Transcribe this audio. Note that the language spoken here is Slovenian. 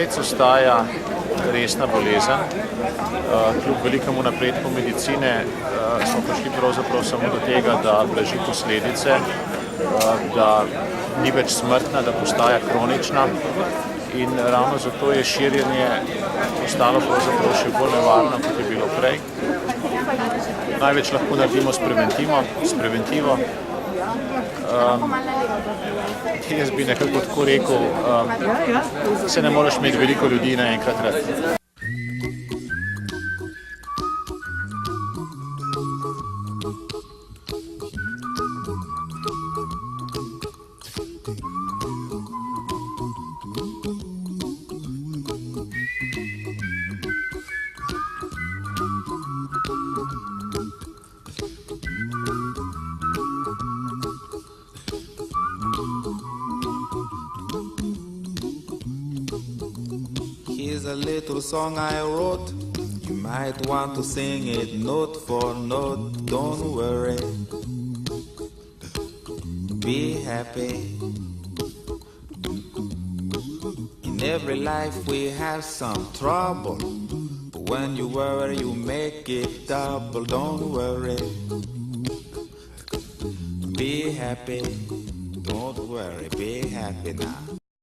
AIDS ostaja resna bolezen. Kljub velikemu napredku medicine smo prišli pravzaprav samo do tega, da blaži posledice, da ni več smrtna, da postaja kronična in ravno zato je širjenje postalo pravzaprav še bolj nevarno, kot je bilo prej. Največ lahko naredimo s preventivo. Jaz bi nekako tako rekel, se ne moreš imeti veliko ljudi naenkrat rad. Here's a little song I wrote. You might want to sing it note for note. Don't worry. Be happy. In every life we have some trouble. But when you worry, you make it double. Don't worry. Be happy. Don't worry. Be happy now.